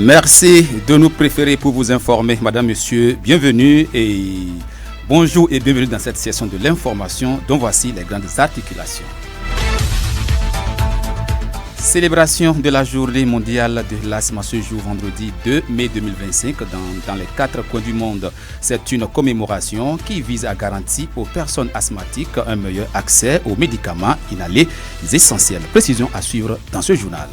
Merci de nous préférer pour vous informer, madame, monsieur. Bienvenue et bonjour et bienvenue dans cette session de l'information dont voici les grandes articulations. Célébration de la journée mondiale de l'asthme ce jour vendredi 2 mai 2025 dans les 4 coins du monde. C'est une commémoration qui vise à garantir aux personnes asthmatiques un meilleur accès aux médicaments inhalés essentiels. Précision à suivre dans ce journal.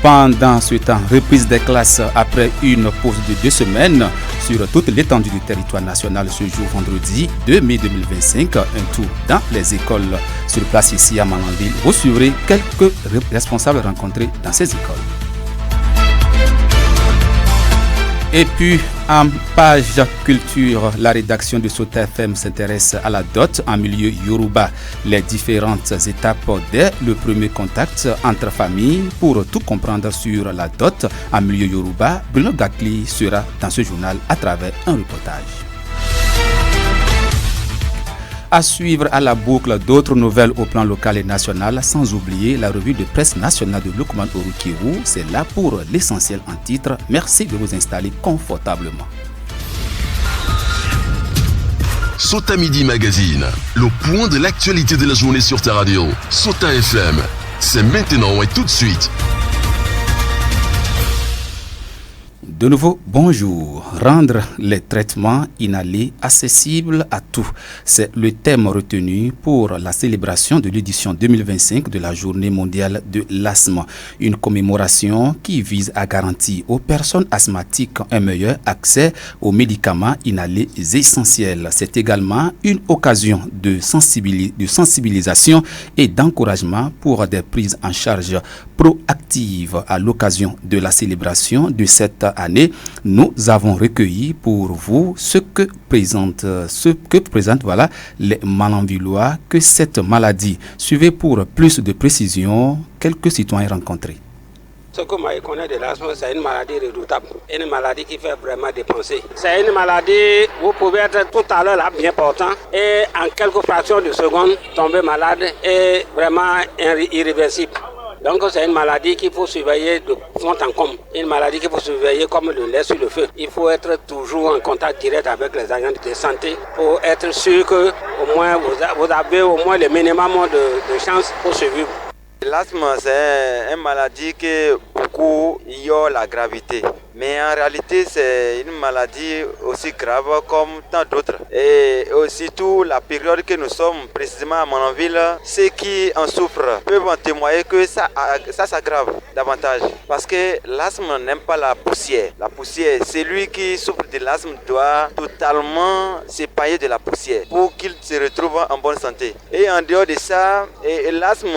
Pendant ce temps, reprise des classes après une pause de 2 semaines sur toute l'étendue du territoire national ce jour vendredi 2 mai 2025, un tour dans les écoles sur place ici à Malanville. Vous suivrez quelques responsables rencontrés dans ces écoles. Et puis, en page culture, la rédaction de Sota FM s'intéresse à la dot en milieu Yoruba. Les différentes étapes dès le premier contact entre familles. Pour tout comprendre sur la dot en milieu Yoruba, Bruno Gakli sera dans ce journal à travers un reportage. À suivre à la boucle d'autres nouvelles au plan local et national, sans oublier la revue de presse nationale de Lukman Orukiwu. C'est là pour l'essentiel en titre. Merci de vous installer confortablement. Sota Midi Magazine, le point de l'actualité de la journée sur ta radio. Sota FM, c'est maintenant et tout de suite. De nouveau, bonjour. Rendre les traitements inhalés accessibles à tous. C'est le thème retenu pour la célébration de l'édition 2025 de la Journée mondiale de l'asthme. Une commémoration qui vise à garantir aux personnes asthmatiques un meilleur accès aux médicaments inhalés essentiels. C'est également une occasion de sensibilisation et d'encouragement pour des prises en charge proactives. À l'occasion de la célébration de cette année, nous avons recueilli pour vous ce que présentent les Malanvillois que cette maladie. Suivez pour plus de précisions quelques citoyens rencontrés. Ce que moi je connais de l'asthme, c'est une maladie redoutable, une maladie qui fait vraiment dépenser. C'est une maladie, vous pouvez être tout à l'heure là bien portant et en quelques fractions de secondes tomber malade et vraiment irréversible. Donc c'est une maladie qu'il faut surveiller de fond en comble. Une maladie qu'il faut surveiller comme le lait sur le feu. Il faut être toujours en contact direct avec les agents de santé pour être sûr que au moins vous avez au moins le minimum de chances pour survivre. L'asthme, c'est une maladie que beaucoup ignorent la gravité. Mais en réalité, c'est une maladie aussi grave comme tant d'autres. Et surtout, la période que nous sommes précisément à Malanville, ceux qui en souffrent peuvent en témoigner que ça s'aggrave davantage. Parce que l'asthme n'aime pas la poussière. La poussière, celui qui souffre de l'asthme doit totalement s'épargner de la poussière pour qu'il se retrouve en bonne santé. Et en dehors de ça, l'asthme,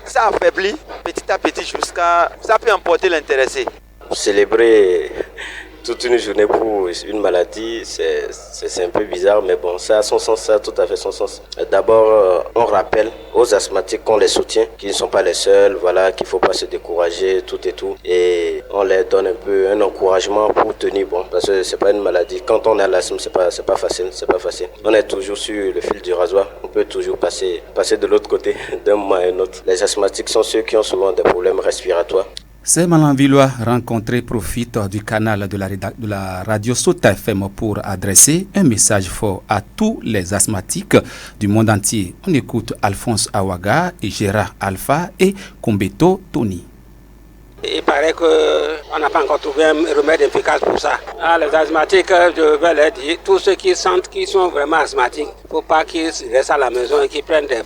ça affaiblit petit à petit jusqu'à... ça peut emporter l'intéressé. Célébrer toute une journée pour une maladie, c'est un peu bizarre, mais bon, ça a son sens, ça a tout à fait son sens. D'abord, on rappelle aux asthmatiques qu'on les soutient, qu'ils ne sont pas les seuls, voilà, qu'il ne faut pas se décourager, tout et tout. Et on leur donne un peu un encouragement pour tenir bon, parce que c'est pas une maladie. Quand on a l'asthme, c'est pas facile. On est toujours sur le fil du rasoir, on peut toujours passer de l'autre côté d'un moment à un autre. Les asthmatiques sont ceux qui ont souvent des problèmes respiratoires. Ces Malanvillois rencontrés profitent du canal de la radio Sota FM pour adresser un message fort à tous les asthmatiques du monde entier. On écoute Alphonse Awaga et Gérard Alpha et Kombeto Tony. Il paraît qu'on n'a pas encore trouvé un remède efficace pour ça. Les asthmatiques, je vais leur dire, tous ceux qui sentent qu'ils sont vraiment asthmatiques, il ne faut pas qu'ils restent à la maison et qu'ils prennent des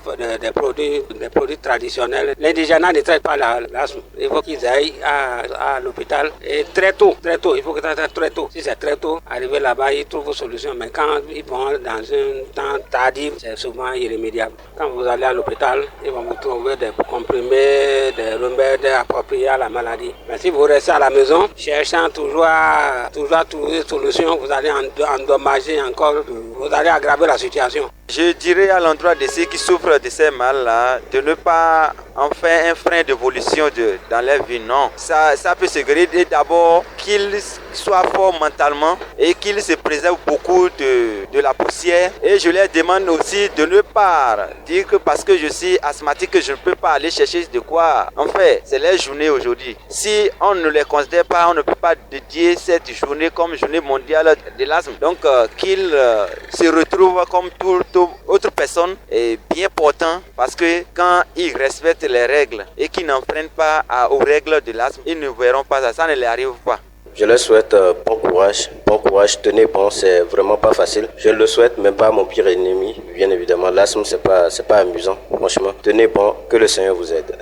produits traditionnels. L'indigénat ne traite pas l'asthme. Il faut qu'ils aillent à l'hôpital et très tôt. Il faut que ça soit très tôt. Si c'est très tôt, arriver là-bas, ils trouvent une solution. Mais quand ils vont dans un temps tardif, c'est souvent irrémédiable. Quand vous allez à l'hôpital, ils vont vous trouver des comprimés, des remèdes appropriés à la maladie. Mais si vous restez à la maison, cherchant toujours à trouver une solution, vous allez endommager encore, vous allez aggraver la situation. Je dirais à l'endroit de ceux qui souffrent de ces mal-là, de ne pas en faire un frein d'évolution dans leur vie. Non, ça peut se guérir d'abord qu'ils soient forts mentalement et qu'ils se préservent beaucoup de la poussière. Et je leur demande aussi de ne pas dire que parce que je suis asthmatique que je ne peux pas aller chercher de quoi. En fait, c'est leur journée aujourd'hui. Si on ne les considère pas, on ne peut pas dédier cette journée comme journée mondiale de l'asthme. Donc qu'ils se retrouvent comme toute autre personne est bien important parce que quand ils respectent les règles et qu'ils n'enfreignent pas aux règles de l'asthme, ils ne verront pas ça, ça ne leur arrive pas. Je leur souhaite bon courage, tenez bon, c'est vraiment pas facile. Je le souhaite, mais pas mon pire ennemi, bien évidemment. L'asthme, c'est pas amusant, franchement. Tenez bon, que le Seigneur vous aide.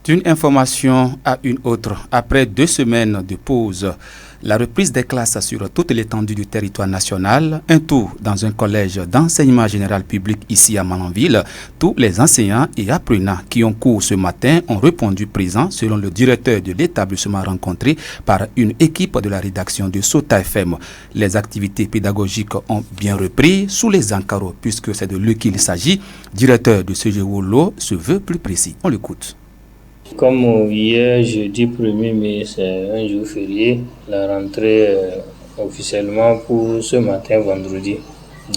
D'une information à une autre, après 2 semaines de pause, la reprise des classes sur toute l'étendue du territoire national, un tour dans un collège d'enseignement général public ici à Malanville, tous les enseignants et apprenants qui ont cours ce matin ont répondu présents selon le directeur de l'établissement rencontré par une équipe de la rédaction de Sota FM. Les activités pédagogiques ont bien repris sous les encarreaux puisque c'est de lui qu'il s'agit. Directeur de ce Wolo se veut plus précis. On l'écoute. Comme hier, jeudi 1er mai, c'est un jour férié, la rentrée officiellement pour ce matin, vendredi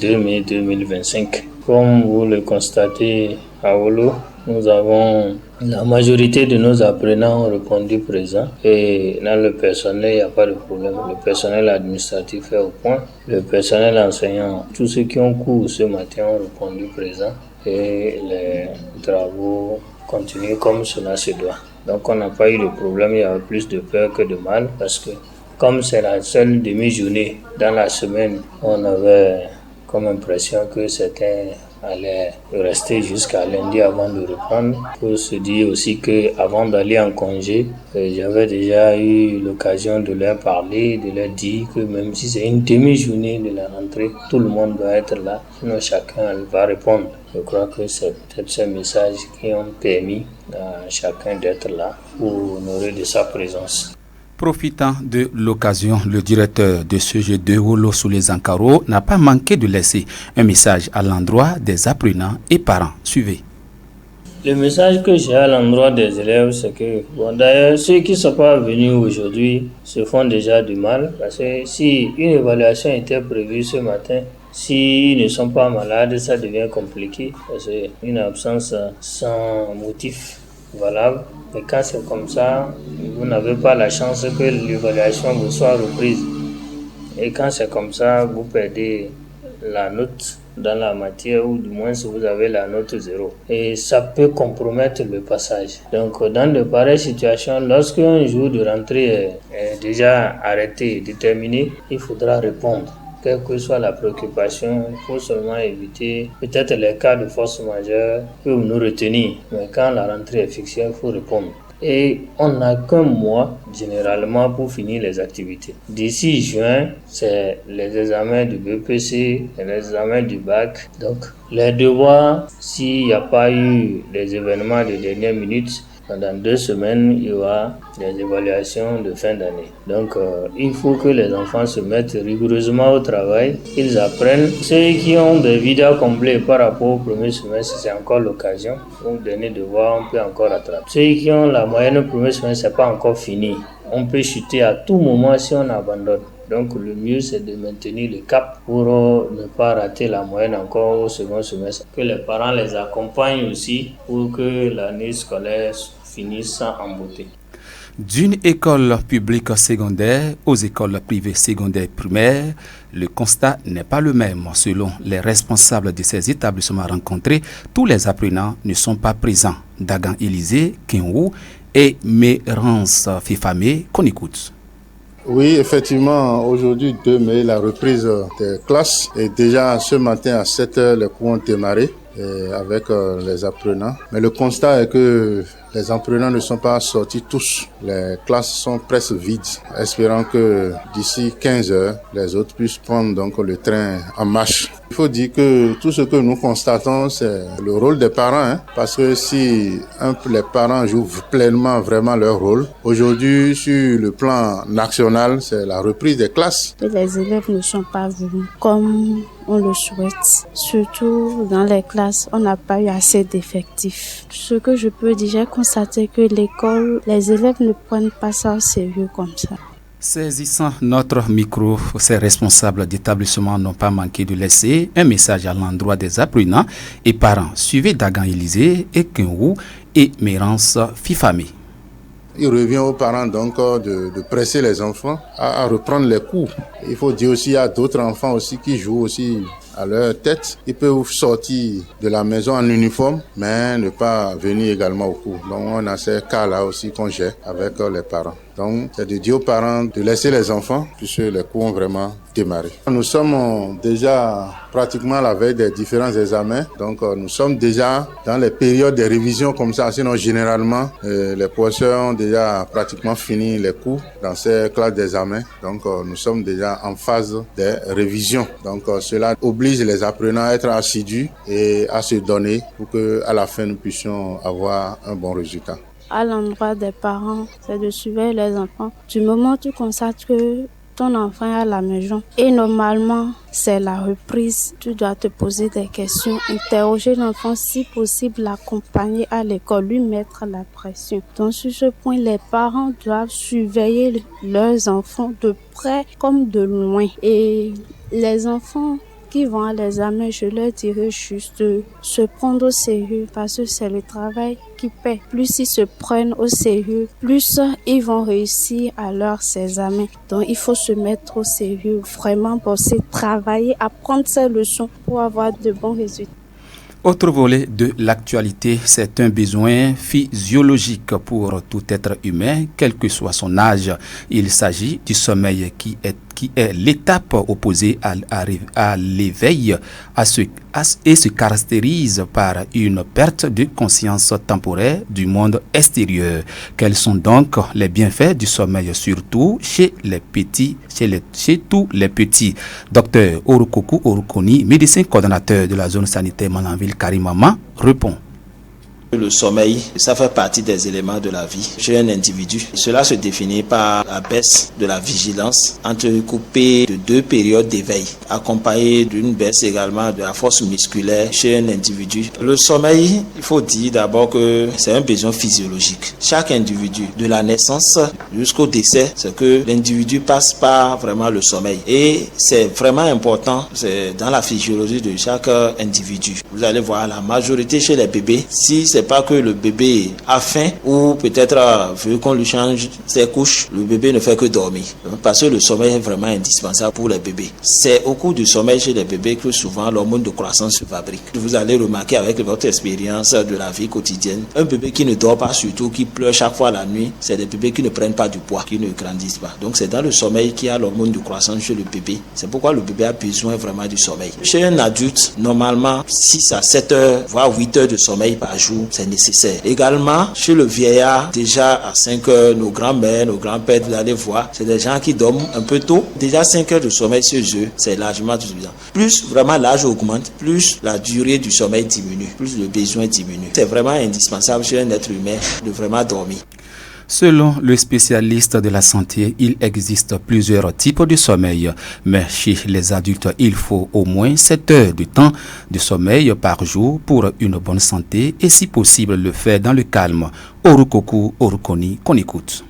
2 mai 2025. Comme vous le constatez à Wolo, nous avons la majorité de nos apprenants ont répondu présent et dans le personnel, il n'y a pas de problème. Le personnel administratif est au point. Le personnel enseignant, tous ceux qui ont cours ce matin ont répondu présent et les travaux continuent comme cela se doit. Donc on n'a pas eu de problème, il y avait plus de peur que de mal parce que comme c'est la seule demi-journée dans la semaine, on avait comme impression que certains allaient rester jusqu'à lundi avant de reprendre. Il faut se dire aussi qu'avant d'aller en congé, j'avais déjà eu l'occasion de leur parler, de leur dire que même si c'est une demi-journée de la rentrée, tout le monde doit être là, sinon chacun va répondre. Je crois que c'est peut-être ces messages qui ont permis à chacun d'être là pour honorer de sa présence. Profitant de l'occasion, le directeur de ce jeu de Wolo sous les encarreaux n'a pas manqué de laisser un message à l'endroit des apprenants et parents. Suivez. Le message que j'ai à l'endroit des élèves, c'est que, d'ailleurs, ceux qui ne sont pas venus aujourd'hui se font déjà du mal, parce que si une évaluation était prévue ce matin, s'ils ne sont pas malades, ça devient compliqué, parce qu'une absence sans motif valable. Mais quand c'est comme ça, vous n'avez pas la chance que l'évaluation vous soit reprise. Et quand c'est comme ça, vous perdez la note dans la matière ou du moins si vous avez la note 0. Et ça peut compromettre le passage. Donc dans de pareilles situations, lorsqu'un jour de rentrée est déjà arrêté et déterminé, il faudra répondre. Quelle que soit la préoccupation, il faut seulement éviter peut-être les cas de force majeure pour nous retenir. Mais quand la rentrée est fixée, il faut répondre. Et on n'a qu'un mois généralement pour finir les activités. D'ici juin, c'est les examens du BPC et les examens du bac. Donc les devoirs, s'il n'y a pas eu des événements de dernière minute, dans 2 semaines, il y aura des évaluations de fin d'année. Donc, il faut que les enfants se mettent rigoureusement au travail, qu'ils apprennent. Ceux qui ont des vides à combler par rapport au premier semestre, c'est encore l'occasion. Au dernier devoir, on peut encore rattraper. Ceux qui ont la moyenne au premier semestre, ce n'est pas encore fini. On peut chuter à tout moment si on abandonne. Donc, le mieux, c'est de maintenir le cap pour ne pas rater la moyenne encore au second semestre. Que les parents les accompagnent aussi pour que l'année scolaire finisse en beauté. D'une école publique secondaire aux écoles privées secondaires primaires, le constat n'est pas le même. Selon les responsables de ces établissements rencontrés, tous les apprenants ne sont pas présents. Dagan Élysée, Kenwou et Mérance Fifamé, qu'on écoute. Oui, effectivement, aujourd'hui 2 mai, la reprise des classes. Et déjà ce matin à 7h, les cours ont démarré avec les apprenants. Mais le constat est que les apprenants ne sont pas sortis tous. Les classes sont presque vides, espérant que d'ici 15h, les autres puissent prendre donc le train en marche Il faut dire que tout ce que nous constatons, c'est le rôle des parents, parce que si les parents jouent pleinement vraiment leur rôle, aujourd'hui, sur le plan national, c'est la reprise des classes. Les élèves ne sont pas venus comme on le souhaite. Surtout dans les classes, on n'a pas eu assez d'effectifs. Ce que je peux dire, j'ai constaté que l'école, les élèves ne prennent pas ça au sérieux comme ça. Saisissant notre micro, ces responsables d'établissement n'ont pas manqué de laisser un message à l'endroit des apprenants et parents. Suivez Dagan Élysée, Ekenwu et Mérance Fifame. Il revient aux parents donc de presser les enfants à reprendre les cours. Il faut dire aussi, il y a d'autres enfants aussi qui jouent aussi à leur tête. Ils peuvent sortir de la maison en uniforme, mais ne pas venir également au cours. Donc on a ces cas-là aussi qu'on gère avec les parents. Donc c'est de dire aux parents de laisser les enfants, puisque les cours ont vraiment démarré. Nous sommes déjà pratiquement à la veille des différents examens. Donc nous sommes déjà dans les périodes de révision comme ça. Sinon généralement, les professeurs ont déjà pratiquement fini les cours dans ces classes d'examen. Donc nous sommes déjà en phase de révision. Donc cela oblige les apprenants à être assidus et à se donner pour qu'à la fin nous puissions avoir un bon résultat. À l'endroit des parents, c'est de suivre les enfants. Du moment où tu constates que ton enfant est à la maison et normalement c'est la reprise, tu dois te poser des questions, interroger l'enfant, si possible l'accompagner à l'école, lui mettre la pression. Donc sur ce point, les parents doivent surveiller leurs enfants de près comme de loin. Et les enfants qui vont à l'examen, je leur dirais juste de se prendre au sérieux parce que c'est le travail qui paie. Plus ils se prennent au sérieux, plus ils vont réussir à leurs examens. Donc il faut se mettre au sérieux, vraiment bosser, travailler, apprendre ses leçons pour avoir de bons résultats. Autre volet de l'actualité, c'est un besoin physiologique pour tout être humain, quel que soit son âge. Il s'agit du sommeil qui est l'étape opposée à l'éveil et se caractérise par une perte de conscience temporaire du monde extérieur. Quels sont donc les bienfaits du sommeil, surtout chez les petits, chez tous les petits? Docteur Orukoku Orukoni, médecin coordonnateur de la zone sanitaire Malanville Karimama, répond. Le sommeil, ça fait partie des éléments de la vie chez un individu. Cela se définit par la baisse de la vigilance entrecoupée de 2 périodes d'éveil, accompagnée d'une baisse également de la force musculaire chez un individu. Le sommeil, il faut dire d'abord que c'est un besoin physiologique. Chaque individu, de la naissance jusqu'au décès, c'est que l'individu passe par vraiment le sommeil. Et c'est vraiment important, c'est dans la physiologie de chaque individu. Vous allez voir la majorité chez les bébés, si c'est pas que le bébé a faim ou peut-être veut qu'on lui change ses couches, le bébé ne fait que dormir. Parce que le sommeil est vraiment indispensable pour les bébés. C'est au cours du sommeil chez les bébés que souvent l'hormone de croissance se fabrique. Vous allez remarquer avec votre expérience de la vie quotidienne, un bébé qui ne dort pas, surtout qui pleure chaque fois la nuit, c'est des bébés qui ne prennent pas du poids, qui ne grandissent pas. Donc c'est dans le sommeil qu'il y a l'hormone de croissance chez le bébé. C'est pourquoi le bébé a besoin vraiment du sommeil. Chez un adulte, normalement 6 à 7 heures, voire 8 heures de sommeil par jour, c'est nécessaire. Également, chez le vieillard, déjà à 5 heures, nos grands-mères, nos grands-pères, vous allez voir, c'est des gens qui dorment un peu tôt. Déjà 5 heures de sommeil chez eux, c'est largement suffisant. Plus vraiment l'âge augmente, plus la durée du sommeil diminue, plus le besoin diminue. C'est vraiment indispensable chez un être humain de vraiment dormir. Selon le spécialiste de la santé, il existe plusieurs types de sommeil, mais chez les adultes, il faut au moins 7 heures de temps de sommeil par jour pour une bonne santé et si possible le faire dans le calme. Orukoku Orukoni, qu'on écoute.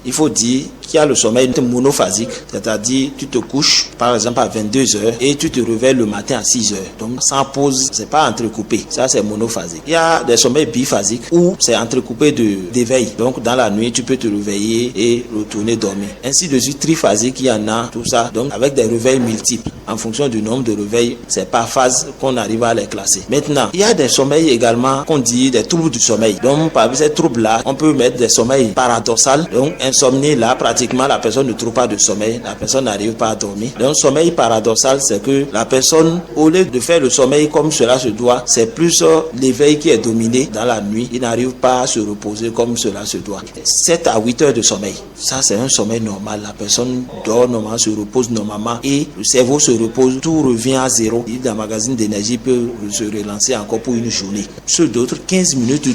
Il faut dire qu'il y a le sommeil monophasique, c'est-à-dire tu te couches par exemple à 22 heures et tu te réveilles le matin à 6 heures. Donc sans pause, c'est pas entrecoupé. Ça c'est monophasique. Il y a des sommeils biphasiques où c'est entrecoupé d'éveil. Donc dans la nuit, tu peux te réveiller et retourner dormir. Ainsi de suite, triphasique, il y en a tout ça. Donc avec des réveils multiples. En fonction du nombre de réveils, c'est par phase qu'on arrive à les classer. Maintenant, il y a des sommeils également qu'on dit des troubles du sommeil. Donc parmi ces troubles-là, on peut mettre des sommeils paradoxaux. Donc insomnie, là, pratiquement, la personne ne trouve pas de sommeil, la personne n'arrive pas à dormir. Donc, sommeil paradoxal, c'est que la personne, au lieu de faire le sommeil comme cela se doit, c'est plus l'éveil qui est dominé dans la nuit. Il n'arrive pas à se reposer comme cela se doit. 7 à 8 heures de sommeil. Ça, c'est un sommeil normal. La personne dort normalement, se repose normalement et le cerveau se repose, tout revient à zéro. Le magazine d'énergie peut se relancer encore pour une journée. Ceux d'autres, 15 minutes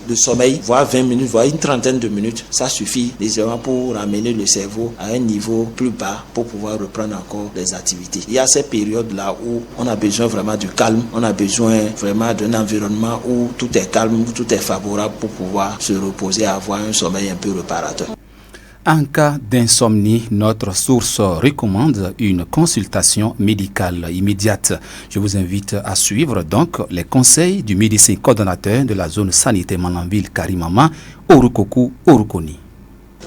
de sommeil, voire 20 minutes, voire une trentaine de minutes, ça suffit légèrement pour ramener le cerveau à un niveau plus bas pour pouvoir reprendre encore les activités. Il y a ces périodes-là où on a besoin vraiment du calme, on a besoin vraiment d'un environnement où tout est calme, où tout est favorable pour pouvoir se reposer et avoir un sommeil un peu réparateur. En cas d'insomnie, notre source recommande une consultation médicale immédiate. Je vous invite à suivre donc les conseils du médecin coordonnateur de la zone sanitaire Malanville Karimama, Orukoku Orukoni.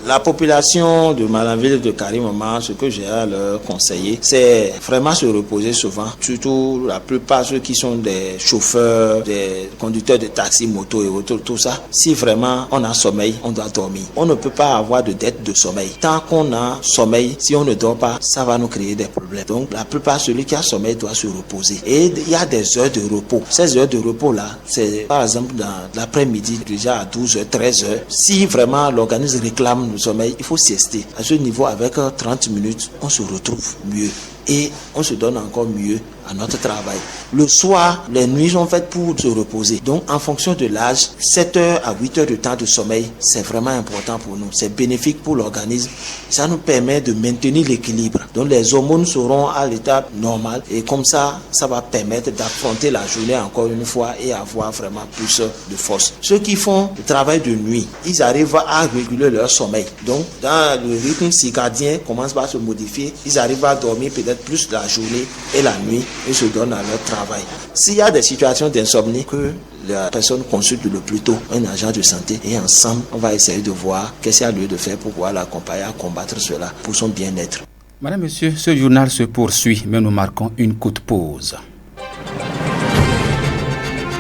La population de Malanville de Karimama, ce que j'ai à leur conseiller, c'est vraiment se reposer souvent. Surtout la plupart ceux qui sont des chauffeurs, des conducteurs de taxi, moto et autres, tout ça. Si vraiment on a sommeil, on doit dormir. On ne peut pas avoir de dette de sommeil. Tant qu'on a sommeil, si on ne dort pas, ça va nous créer des problèmes. Donc la plupart, celui qui a sommeil doit se reposer. Et il y a des heures de repos. Ces heures de repos-là, c'est par exemple dans l'après-midi, déjà à 12h, 13h. Si vraiment l'organisme réclame le sommeil, il faut siester. À ce niveau, avec 30 minutes, on se retrouve mieux et on se donne encore mieux à notre travail. Le soir, les nuits sont faites pour se reposer. Donc, en fonction de l'âge, 7 heures à 8 heures de temps de sommeil, c'est vraiment important pour nous. C'est bénéfique pour l'organisme. Ça nous permet de maintenir l'équilibre. Donc, les hormones seront à l'état normal et comme ça, ça va permettre d'affronter la journée encore une fois et avoir vraiment plus de force. Ceux qui font le travail de nuit, ils arrivent à réguler leur sommeil. Donc, dans le rythme circadien commence par se modifier, ils arrivent à dormir peut-être plus la journée et la nuit. Et se donnent à leur travail. S'il y a des situations d'insomnie, que la personne consulte le plus tôt un agent de santé et ensemble, on va essayer de voir qu'est-ce qu'il y a lieu de faire pour pouvoir l'accompagner à combattre cela pour son bien-être. Madame, Monsieur, ce journal se poursuit, mais nous marquons une courte pause.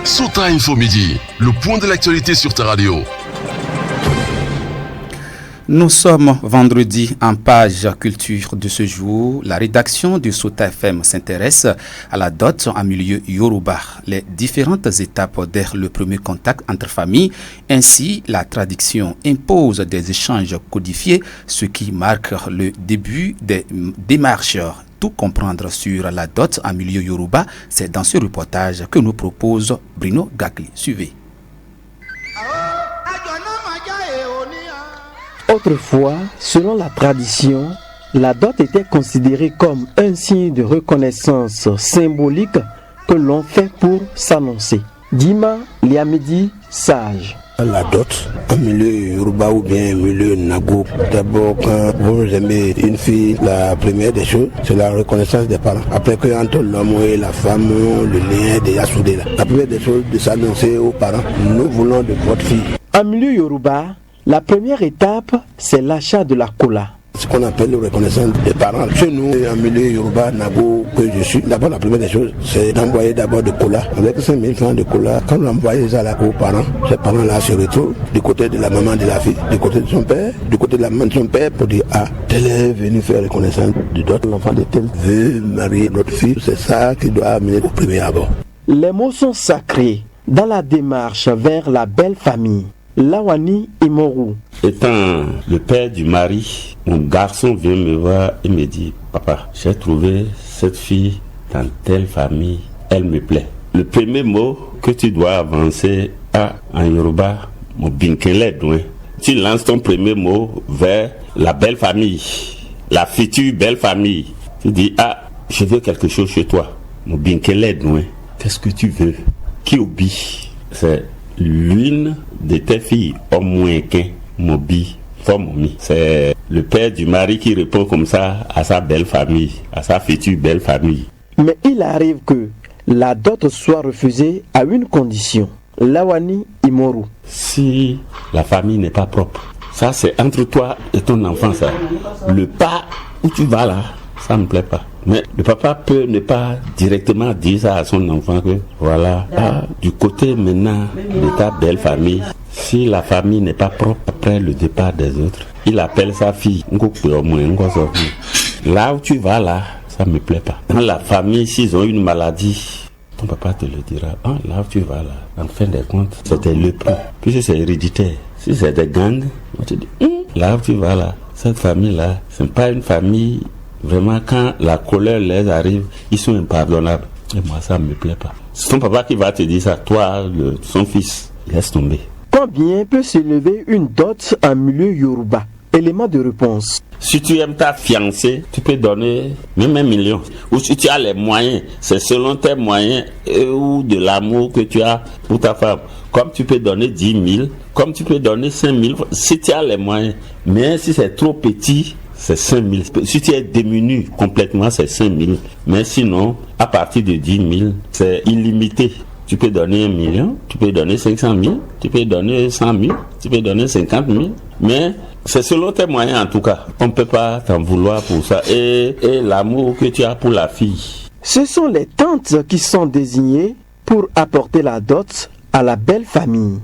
Sota Info Midi, le point de l'actualité sur ta radio. Nous sommes vendredi en page culture de ce jour. La rédaction du Sota FM s'intéresse à la dot en milieu Yoruba, les différentes étapes dès le premier contact entre familles. Ainsi, la traduction impose des échanges codifiés, ce qui marque le début des démarches. Tout comprendre sur la dot en milieu Yoruba, c'est dans ce reportage que nous propose Bruno Gakli. Suivez. Autrefois, selon la tradition, la dot était considérée comme un signe de reconnaissance symbolique que l'on fait pour s'annoncer. Dima Liamidi Sage. La dot, en milieu Yoruba ou bien milieu Nago, d'abord quand vous aimez une fille, la première des choses, c'est la reconnaissance des parents. Après que entre l'homme et la femme, le lien est déjà soudé là. La première des choses, de s'annoncer aux parents, nous voulons de votre fille. En milieu Yoruba, la première étape, c'est l'achat de la kola. Ce qu'on appelle la reconnaissance des parents. Chez nous, en milieu Yoruba, Nago, que je suis, d'abord la première des choses, c'est d'envoyer d'abord de kola. Avec 5 000 francs de kola, quand on envoie ça là aux parents, ces parents-là se retrouvent du côté de la maman de la fille, du côté de son père, du côté de la maman de son père, pour dire, ah, tel est venu faire reconnaissance de d'autres. L'enfant de tel veut marier notre fille. C'est ça qui doit amener au premier abord. Les mots sont sacrés dans la démarche vers la belle famille. Lawani Imoru. Étant le père du mari, mon garçon vient me voir et me dit, papa, j'ai trouvé cette fille dans telle famille, elle me plaît. Le premier mot que tu dois avancer en Yoruba, mon binkele douin. Tu lances ton premier mot vers la belle famille, la future belle famille. Tu dis, je veux quelque chose chez toi. Mon binkele douin. Qu'est-ce que tu veux? Qui oublie? C'est l'une de tes filles, au moins qu'un mobi, formomi. C'est le père du mari qui répond comme ça à sa belle famille, à sa future belle famille. Mais il arrive que la dot soit refusée à une condition. Lawani Imoru. Si la famille n'est pas propre, ça c'est entre toi et ton enfant ça. Le pas où tu vas là, ça ne me plaît pas. Mais le papa peut ne pas directement dire ça à son enfant que voilà, du côté maintenant de ta belle famille, Si la famille n'est pas propre après le départ des autres, il appelle sa fille. Là où tu vas là, ça me plaît pas. Dans la famille, s'ils ont une maladie, ton papa te le dira. Là où tu vas là, en fin de compte, c'était le prix. Puis c'est héréditaire. Si c'est des gangs, on te dit, là où tu vas là, cette famille-là, c'est pas une famille, vraiment, quand la colère les arrive, ils sont impardonnables. Et moi, ça me plaît pas. C'est ton papa qui va te dire ça, toi, son fils, laisse tomber. Combien peut s'élever une dot en milieu Yoruba? Élément de réponse. Si tu aimes ta fiancée, tu peux donner même 1 million. Ou si tu as les moyens, c'est selon tes moyens ou de l'amour que tu as pour ta femme. Comme tu peux donner 10 000, comme tu peux donner 5 000, si tu as les moyens. Mais si c'est trop petit, c'est 5 000. Si tu es démuni complètement, c'est 5 000. Mais sinon, à partir de 10 000, c'est illimité. Tu peux donner 1 million, tu peux donner 500 000, tu peux donner 100 000, tu peux donner 50 000. Mais c'est selon tes moyens en tout cas. On ne peut pas t'en vouloir pour ça. Et l'amour que tu as pour la fille. Ce sont les tantes qui sont désignées pour apporter la dot à la belle famille.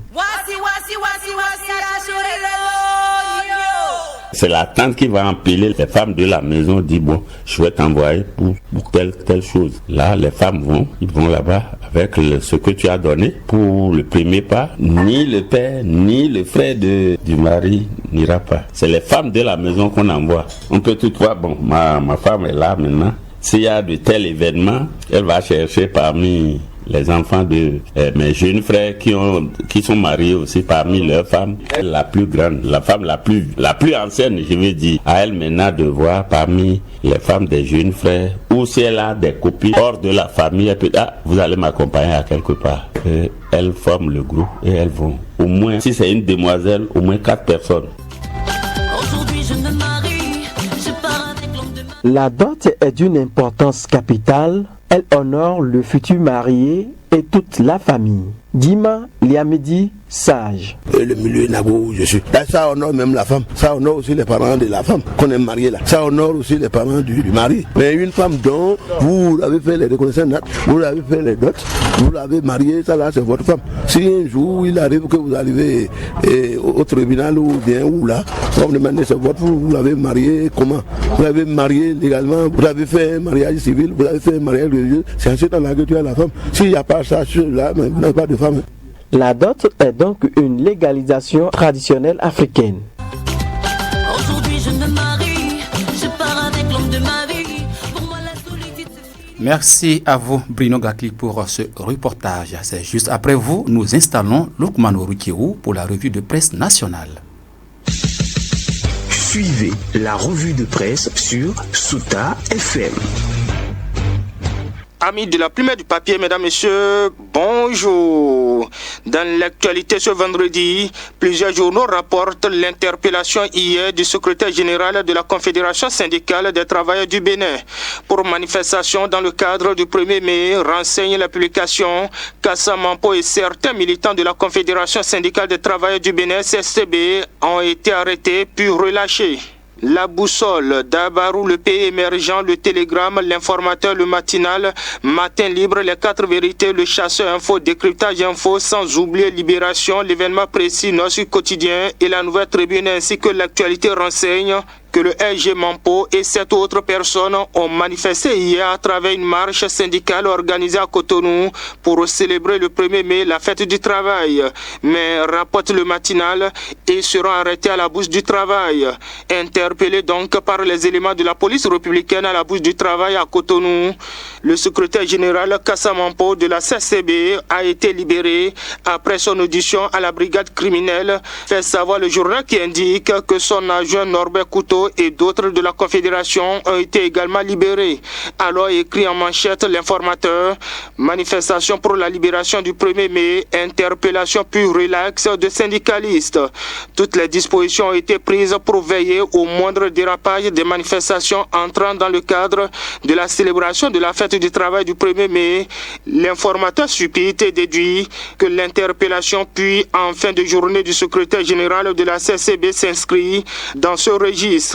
C'est la tante qui va empiler les femmes de la maison, dit bon, je vais t'envoyer pour telle chose. Là, les femmes ils vont là-bas avec ce que tu as donné pour le premier pas. Ni le père, ni le frère du mari n'ira pas. C'est les femmes de la maison qu'on envoie. On peut toutefois, bon, ma femme est là maintenant. S'il y a de tels événements, elle va chercher parmi les enfants de mes jeunes frères qui sont mariés aussi parmi leurs femmes. La plus grande, la femme la plus ancienne, je veux dire, à elle maintenant de voir parmi les femmes des jeunes frères, ou si elle a des copines hors de la famille, elle peut dire, vous allez m'accompagner à quelque part. Et elles forment le groupe et elles vont. Au moins, si c'est une demoiselle, au moins 4 personnes. La dot est d'une importance capitale. Elle honore le futur marié et toute la famille. Dima Liamedi, sage. Le milieu Nabo où je suis. Là, ça honore même la femme. Ça honore aussi les parents de la femme qu'on est marié là. Ça honore aussi les parents du mari. Mais une femme dont vous avez fait les reconnaissances, vous avez fait les dots, vous l'avez mariée, ça là c'est votre femme. Si un jour il arrive que vous arrivez au tribunal ou bien où là, on vous demande c'est votre femme, vous l'avez mariée comment? Vous l'avez mariée légalement, vous avez fait un mariage civil, vous avez fait un mariage religieux, c'est en ce temps-là que tu as la femme. S'il n'y a pas ça, là, vous n'avez pas de femme. La dot est donc une légalisation traditionnelle africaine. Aujourd'hui je me marie, je pars avec l'homme de ma vie. Pour moi la solitude c'est... Merci à vous Bruno Gakli pour ce reportage. C'est juste après vous, nous installons Lukman Orukiou pour la revue de presse nationale. Suivez la revue de presse sur Souta FM. Amis de la plume et du papier, mesdames, messieurs, bonjour. Dans l'actualité ce vendredi, plusieurs journaux rapportent l'interpellation hier du secrétaire général de la Confédération syndicale des travailleurs du Bénin. Pour manifestation dans le cadre du 1er mai, renseigne la publication Kassa Mampo et certains militants de la Confédération syndicale des travailleurs du Bénin, CSTB, ont été arrêtés puis relâchés. La boussole, Dabarou, le pays émergent, le télégramme, l'informateur, le matinal, Matin libre, les 4 vérités, le chasseur info, décryptage info, sans oublier Libération, l'événement précis, Notre quotidien et la nouvelle tribune ainsi que l'actualité renseigne que le RG Mampo et 7 autres personnes ont manifesté hier à travers une marche syndicale organisée à Cotonou pour célébrer le 1er mai la fête du travail. Mais, rapporte le matinal, ils seront arrêtés à la Bourse du Travail. Interpellés donc par les éléments de la police républicaine à la Bourse du Travail à Cotonou, le secrétaire général Kassa Mampo de la CCB a été libéré après son audition à la brigade criminelle, fait savoir le journal qui indique que son adjoint Norbert Couteau et d'autres de la Confédération ont été également libérés. Alors écrit en manchette l'informateur, manifestation pour la libération du 1er mai, interpellation pure relax de syndicalistes. Toutes les dispositions ont été prises pour veiller au moindre dérapage des manifestations entrant dans le cadre de la célébration de la fête du travail du 1er mai. L'informateur suppute et déduit que l'interpellation puis en fin de journée du secrétaire général de la CCB s'inscrit dans ce registre.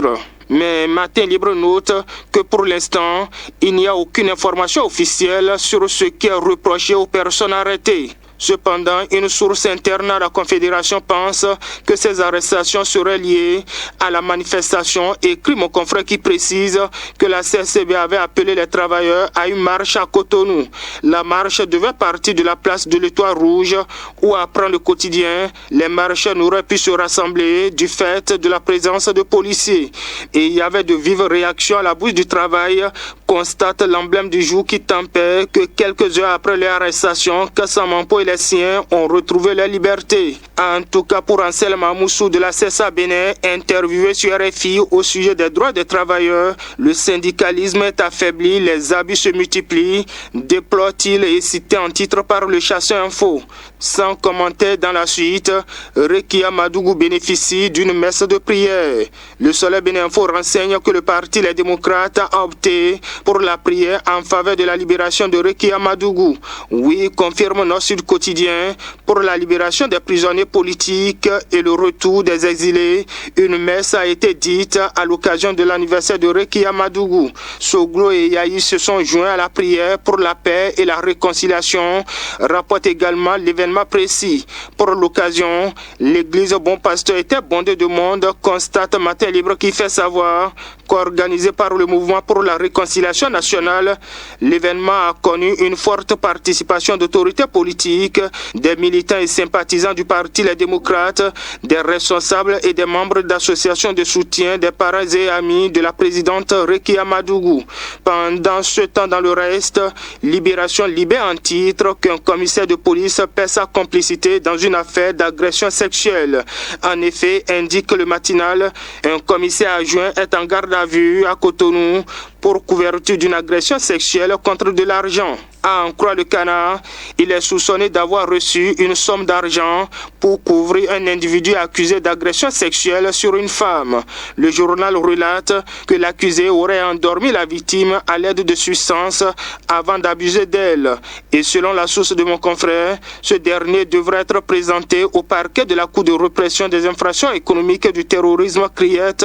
Mais Matin Libre note que pour l'instant, il n'y a aucune information officielle sur ce qui est reproché aux personnes arrêtées. Cependant, une source interne à la Confédération pense que ces arrestations seraient liées à la manifestation, écrit mon confrère qui précise que la CSCB avait appelé les travailleurs à une marche à Cotonou. La marche devait partir de la place de l'Étoile Rouge où, apprend le quotidien, les marcheurs n'auraient pu se rassembler du fait de la présence de policiers. Et il y avait de vives réactions à la Bourse du Travail, constate l'emblème du jour qui tempère que quelques heures après leur arrestation, Kassamampo et les siens ont retrouvé leur liberté. En tout cas pour Ansel Mamoussou de la CSA Bénin, interviewé sur RFI au sujet des droits des travailleurs, le syndicalisme est affaibli, les abus se multiplient, déplore-t-il et cité en titre par le Chasseur Info. Sans commentaire dans la suite, Rekia Madougou bénéficie d'une messe de prière. Le Soleil Bénin Info renseigne que le parti Les Démocrates a opté pour la prière en faveur de la libération de Rekia Madougou. Oui, confirme Nord Sud Quotidien, pour la libération des prisonniers politiques et le retour des exilés. Une messe a été dite à l'occasion de l'anniversaire de Rekia Madougou. Soglo et Yahi se sont joints à la prière pour la paix et la réconciliation, rapporte également l'événement précis. Pour l'occasion, l'église Bon Pasteur était bondée de monde, constate Matin Libre qui fait savoir qu'organisé par le mouvement pour la réconciliation nationale, l'événement a connu une forte participation d'autorités politiques, des militants et sympathisants du parti Les Démocrates, des responsables et des membres d'associations de soutien, des parents et amis de la présidente Rekia Madougou. Pendant ce temps, dans le reste, Libération libère en titre qu'un commissaire de police perd sa complicité dans une affaire d'agression sexuelle. En effet, indique le matinal, un commissaire adjoint est en garde à vue à Cotonou pour couverture d'une agression sexuelle contre de l'argent. À en croire le Canard, il est soupçonné d'avoir reçu une somme d'argent pour couvrir un individu accusé d'agression sexuelle sur une femme. Le journal relate que l'accusé aurait endormi la victime à l'aide de substances avant d'abuser d'elle. Et selon la source de mon confrère, ce dernier devrait être présenté au parquet de la Cour de répression des infractions économiques et du terrorisme CRIET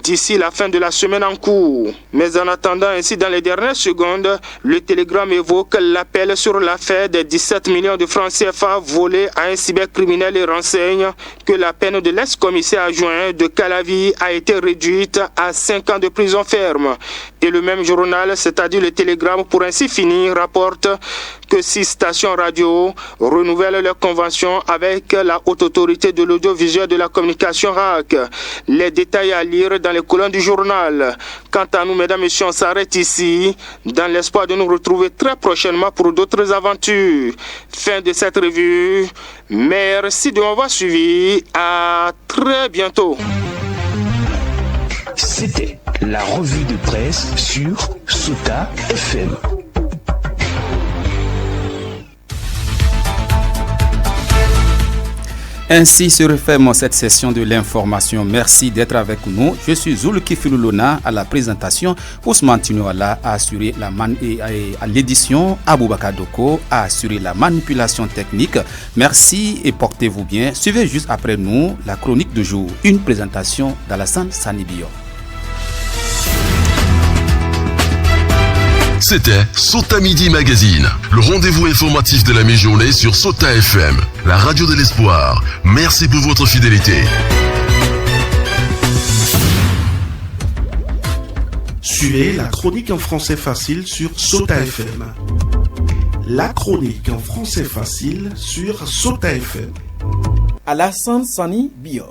d'ici la fin de la semaine en cours. Mais en attendant, ainsi dans les dernières secondes, le Télégramme évoque l'appel sur l'affaire des 17 millions de francs CFA volés à un cybercriminel et renseigne que la peine de l'ex-commissaire adjoint de Calavi a été réduite à 5 ans de prison ferme. Et le même journal, c'est-à-dire le Télégramme pour ainsi finir, rapporte que 6 stations radio renouvellent leur convention avec la Haute Autorité de l'Audiovisuel de la Communication RAC. Les détails à lire dans les colonnes du journal. Quant à nous, mesdames et messieurs, on s'arrête ici dans l'espoir de nous retrouver très prochainement pour d'autres aventures. Fin de cette revue. Merci de m'avoir suivi. À très bientôt. C'était la revue de presse sur Sota FM. Ainsi se referme cette session de l'information. Merci d'être avec nous. Je suis Zuluki Filulona à la présentation. Ousmane Tinouala a assuré à l'édition. Aboubakar Doko a assuré la manipulation technique. Merci et portez-vous bien. Suivez juste après nous la chronique du jour. Une présentation d'Alassane Sanibio. C'était Sota Midi Magazine, le rendez-vous informatif de la mi-journée sur Sota FM, la radio de l'espoir. Merci pour votre fidélité. Suivez la chronique en français facile sur Sota FM. La chronique en français facile sur Sota FM. Alassane Sani Bio.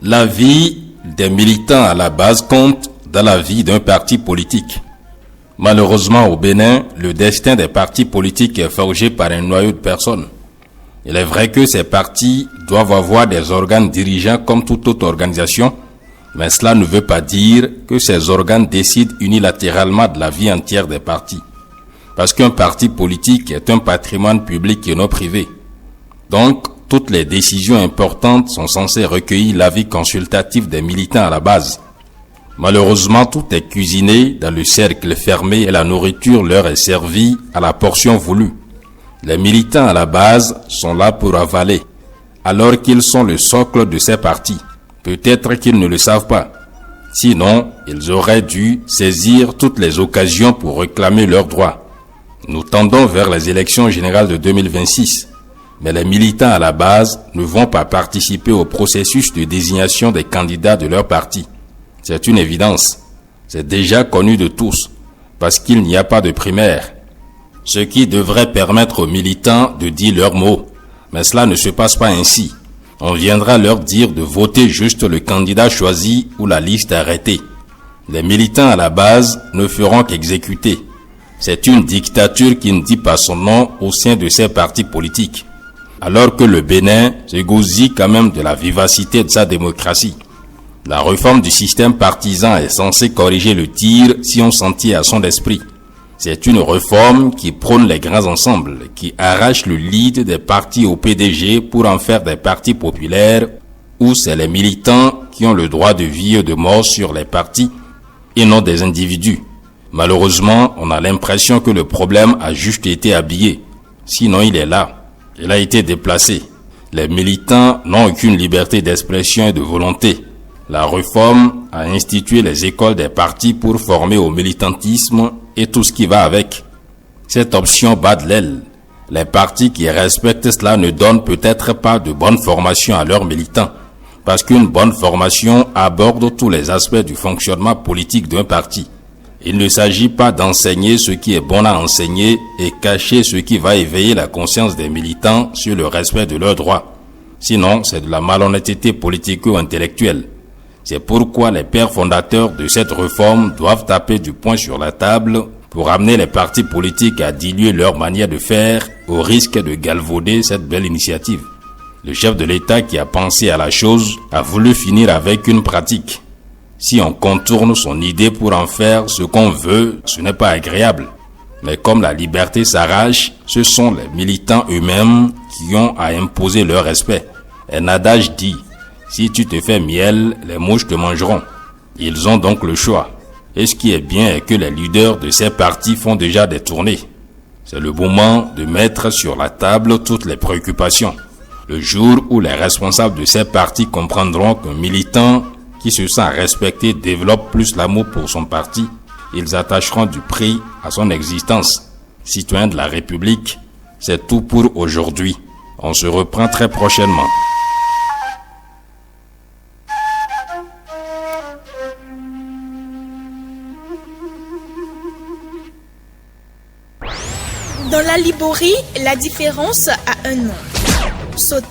La vie des militants à la base compte dans la vie d'un parti politique. Malheureusement, au Bénin, le destin des partis politiques est forgé par un noyau de personnes. Il est vrai que ces partis doivent avoir des organes dirigeants comme toute autre organisation, mais cela ne veut pas dire que ces organes décident unilatéralement de la vie entière des partis. Parce qu'un parti politique est un patrimoine public et non privé. Donc, toutes les décisions importantes sont censées recueillir l'avis consultatif des militants à la base. Malheureusement, tout est cuisiné dans le cercle fermé et la nourriture leur est servie à la portion voulue. Les militants à la base sont là pour avaler, alors qu'ils sont le socle de ces partis. Peut-être qu'ils ne le savent pas. Sinon, ils auraient dû saisir toutes les occasions pour réclamer leurs droits. Nous tendons vers les élections générales de 2026, mais les militants à la base ne vont pas participer au processus de désignation des candidats de leur parti. C'est une évidence. C'est déjà connu de tous, parce qu'il n'y a pas de primaire. Ce qui devrait permettre aux militants de dire leurs mots. Mais cela ne se passe pas ainsi. On viendra leur dire de voter juste le candidat choisi ou la liste arrêtée. Les militants à la base ne feront qu'exécuter. C'est une dictature qui ne dit pas son nom au sein de ces partis politiques. Alors que le Bénin se gosille quand même de la vivacité de sa démocratie. La réforme du système partisan est censée corriger le tir si on s'en tient à son esprit. C'est une réforme qui prône les grands ensembles, qui arrache le lead des partis au PDG pour en faire des partis populaires, où c'est les militants qui ont le droit de vie et de mort sur les partis et non des individus. Malheureusement, on a l'impression que le problème a juste été habillé. Sinon, il est là. Il a été déplacé. Les militants n'ont aucune liberté d'expression et de volonté. La réforme a institué les écoles des partis pour former au militantisme et tout ce qui va avec. Cette option bat de l'aile. Les partis qui respectent cela ne donnent peut-être pas de bonne formation à leurs militants, parce qu'une bonne formation aborde tous les aspects du fonctionnement politique d'un parti. Il ne s'agit pas d'enseigner ce qui est bon à enseigner et cacher ce qui va éveiller la conscience des militants sur le respect de leurs droits. Sinon, c'est de la malhonnêteté politico-intellectuelle. C'est pourquoi les pères fondateurs de cette réforme doivent taper du poing sur la table pour amener les partis politiques à diluer leur manière de faire au risque de galvauder cette belle initiative. Le chef de l'État qui a pensé à la chose a voulu finir avec une pratique. Si on contourne son idée pour en faire ce qu'on veut, ce n'est pas agréable. Mais comme la liberté s'arrache, ce sont les militants eux-mêmes qui ont à imposer leur respect. Un adage dit: si tu te fais miel, les mouches te mangeront. Ils ont donc le choix. Et ce qui est bien est que les leaders de ces partis font déjà des tournées. C'est le moment de mettre sur la table toutes les préoccupations. Le jour où les responsables de ces partis comprendront qu'un militant qui se sent respecté développe plus l'amour pour son parti, ils attacheront du prix à son existence. Citoyens de la République, c'est tout pour aujourd'hui. On se reprend très prochainement. Dans la Liborie, la différence a un nom. Sota